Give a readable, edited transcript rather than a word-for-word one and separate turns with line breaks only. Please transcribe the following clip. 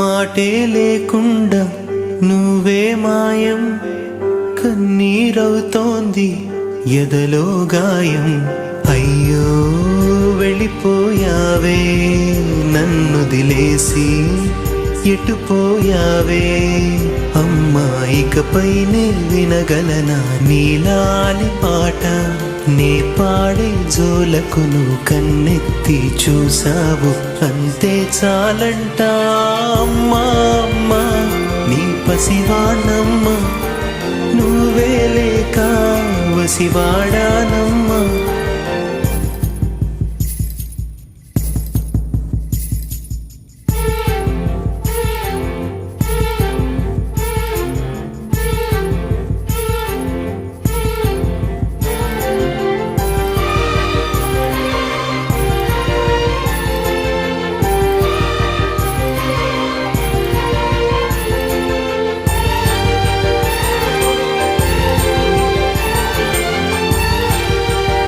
మాటే లేకుండా నువ్వే మాయం, కన్నీరవుతోంది ఎదలో గాయం. అయ్యో వెళ్ళిపోయావే, నన్ను దిలేసి ఎటుపోయావే. అమ్మా ఇకపైనే వినగలనా నీలాలి పాట, నే పాడే జోలకు నువ్వు కన్నెత్తి చూసావు, అంతే చాలంట. అమ్మా అమ్మా నీ పసివాణమ్మ, నువ్వే లేక వసివాడానా.